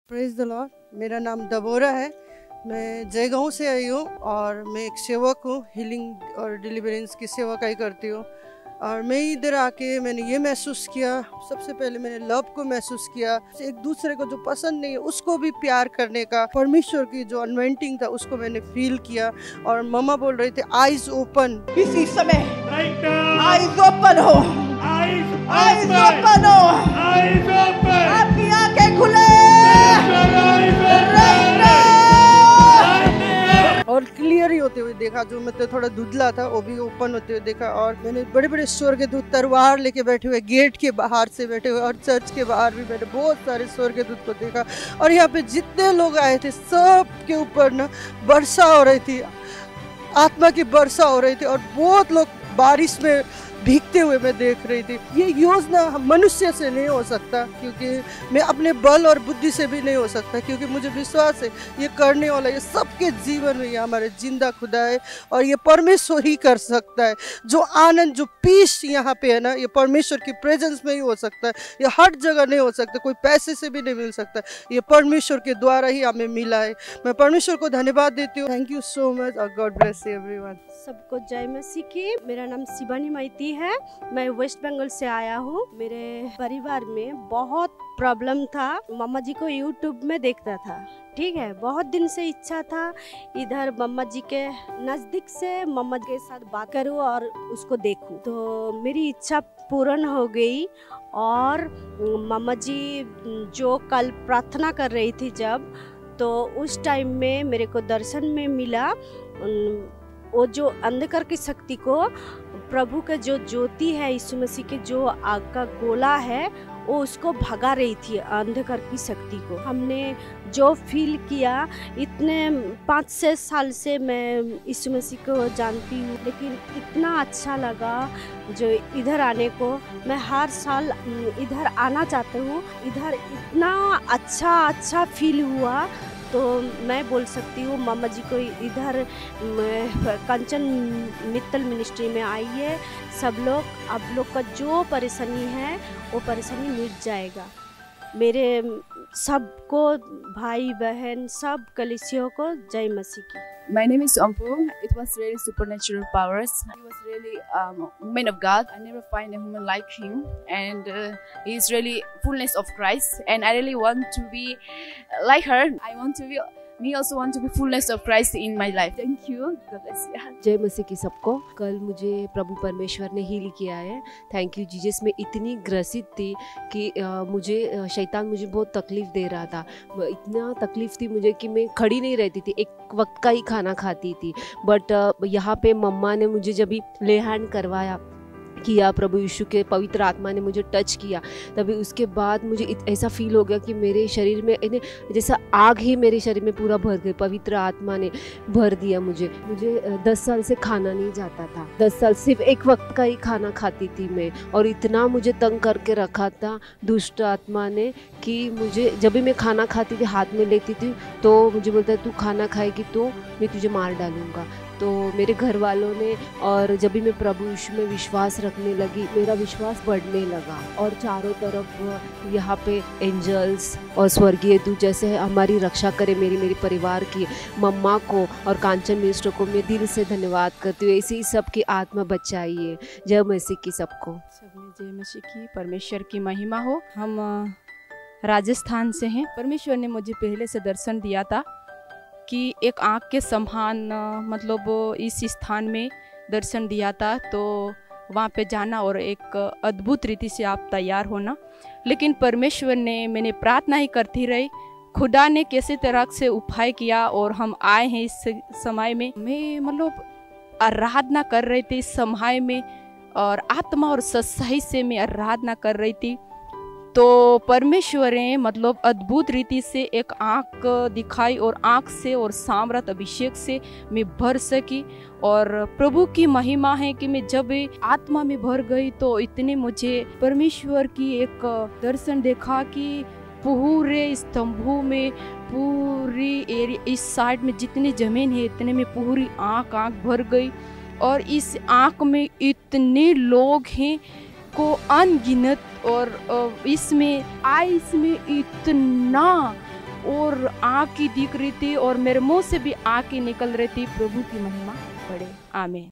Praise the Lord. मेरा नाम दबोरा है। मैं जयगांव से आई हूँ और मैं एक सेवक हूँ, हीलिंग और डिलीवरेंस की सेवा का ही करती हूँ। और मैं इधर आके मैंने ये महसूस किया, सबसे पहले मैंने लव को महसूस किया, एक दूसरे को जो पसंद नहीं है उसको भी प्यार करने का, परमेश्वर की जो अनवेंटिंग था उसको मैंने फील किया। और मम्मा बोल रही थी आईज ओपन, इसी समय आईज ओपन हो, आईज ओपन हो, आपकी आंखें खुले और क्लियर ही होते हुए देखा। जो मतलब थोड़ा धुंधला था वो भी ओपन होते हुए देखा। और मैंने बड़े बड़े स्वर्गदूत तलवार लेके बैठे हुए गेट के बाहर से बैठे हुए, और चर्च के बाहर भी मैंने बहुत सारे स्वर्गदूत को देखा। और यहाँ पे जितने लोग आए थे सब के ऊपर ना वर्षा हो रही थी, आत्मा की वर्षा हो रही थी। और बहुत लोग बारिश में भीगते हुए मैं देख रही थी। ये योजना मनुष्य से नहीं हो सकता, क्योंकि मैं अपने बल और बुद्धि से भी नहीं हो सकता, क्योंकि मुझे विश्वास है ये करने वाला ये सबके जीवन में ये हमारे जिंदा खुदा है और ये परमेश्वर ही कर सकता है। जो आनंद, जो पीस यहाँ पे है ना, ये परमेश्वर की प्रेजेंस में ही हो सकता है। ये हर जगह नहीं हो सकता, कोई पैसे से भी नहीं मिल सकता, ये परमेश्वर के द्वारा ही हमें मिला है। मैं परमेश्वर को धन्यवाद देती हूँ। थैंक यू सो मच और गॉड ब्लेस यू एवरीवन। सबको जय मसीह की। मेरा नाम शिवानी माइती है। मैं वेस्ट बंगाल से आया हूँ। मेरे परिवार में बहुत प्रॉब्लम था। मम्मा जी को यूट्यूब में देखता था, ठीक है। बहुत दिन से इच्छा था इधर मम्मा जी के नज़दीक से मम्मा के साथ बात करूँ और उसको देखूँ, तो मेरी इच्छा पूर्ण हो गई। और मम्मा जी जो कल प्रार्थना कर रही थी जब, तो उस टाइम में मेरे को दर्शन में मिला वो जो अंधकार की शक्ति को, प्रभु का जो ज्योति है, यीशु मसीह के जो आग का गोला है, वो उसको भगा रही थी अंधकार की शक्ति को। हमने जो फील किया, इतने 5-6 साल से मैं यीशु मसीह को जानती हूँ, लेकिन इतना अच्छा लगा जो इधर आने को। मैं हर साल इधर आना चाहती हूँ। इधर इतना अच्छा फील हुआ, तो मैं बोल सकती हूँ मम्मा जी को इधर कंचन मित्तल मिनिस्ट्री में आइए सब लोग। आप लोग का जो परेशानी है वो परेशानी मिट जाएगा। मेरे सबको, भाई बहन सब कलीसियों को जय मसीह की। My name is Ampu. It was really supernatural powers. He was really man of God. I never find a woman like him, and he is really fullness of Christ. And I really want to be like her. Me also want to be fullness of Christ in my life. Thank you. God bless you. जय मसीह की सबको। कल मुझे प्रभु परमेश्वर ने heal किया है। Thank you Jesus. मैं इतनी ग्रसित थी कि शैतान मुझे बहुत तकलीफ दे रहा था। इतना तकलीफ थी मुझे कि मैं खड़ी नहीं रहती थी, एक वक्त का ही खाना खाती थी। बट यहाँ पे मम्मा ने मुझे जब भी ले हैंड करवाया किया, प्रभु यीशु के पवित्र आत्मा ने मुझे टच किया, तभी उसके बाद मुझे ऐसा फील हो गया कि मेरे शरीर में जैसा आग ही मेरे शरीर में पूरा भर गई। पवित्र आत्मा ने भर दिया मुझे। 10 साल से खाना नहीं जाता था। 10 साल सिर्फ एक वक्त का ही खाना खाती थी मैं, और इतना मुझे तंग करके रखा था दुष्ट आत्मा ने कि मुझे जब भी मैं खाना खाती थी, हाथ में लेती थी, तो मुझे बोलता है तू खाना खाएगी तो मैं तुझे मार डालूंगा। तो मेरे घर वालों ने, और जब भी मैं प्रभु यीशु में विश्वास रखने लगी, मेरा विश्वास बढ़ने लगा। और चारों तरफ यहाँ पे एंजल्स और स्वर्गीय दूत जैसे हमारी रक्षा करे, मेरी परिवार की, मम्मा को और कांचन मिनिस्टर को मैं दिल से धन्यवाद करती हूँ। ऐसे ही सबकी आत्मा बचाइए। जय मसीह की सबको। सबने जय मसीह की। परमेश्वर की महिमा हो। हम राजस्थान से हैं। परमेश्वर ने मुझे पहले से दर्शन दिया था कि एक आँख के समान, मतलब इस स्थान में दर्शन दिया था, तो वहाँ पे जाना और एक अद्भुत रीति से आप तैयार होना। लेकिन परमेश्वर ने, मैंने प्रार्थना ही करती रही, खुदा ने कैसे तरह से उपाय किया और हम आए हैं इस समय में। मैं मतलब आराधना कर रही थी इस समय में, और आत्मा और सच्चाई से मैं आराधना कर रही थी। तो परमेश्वर ने मतलब अद्भुत रीति से एक आँख दिखाई, और आँख से और सामर्थ अभिषेक से मैं भर सकी। और प्रभु की महिमा है कि मैं जब आत्मा में भर गई तो इतने मुझे परमेश्वर की एक दर्शन देखा कि पूरे स्तंभों में, पूरी एरिया इस साइड में जितनी जमीन है इतने में पूरी आँख भर गई। और इस आँख में इतने लोग हैं को अनगिनत, और इसमें इतना और आँख की दिख रही थी और मेरे मुंह से भी आँख ही निकल रही थी। प्रभु की महिमा बढ़े। आमीन।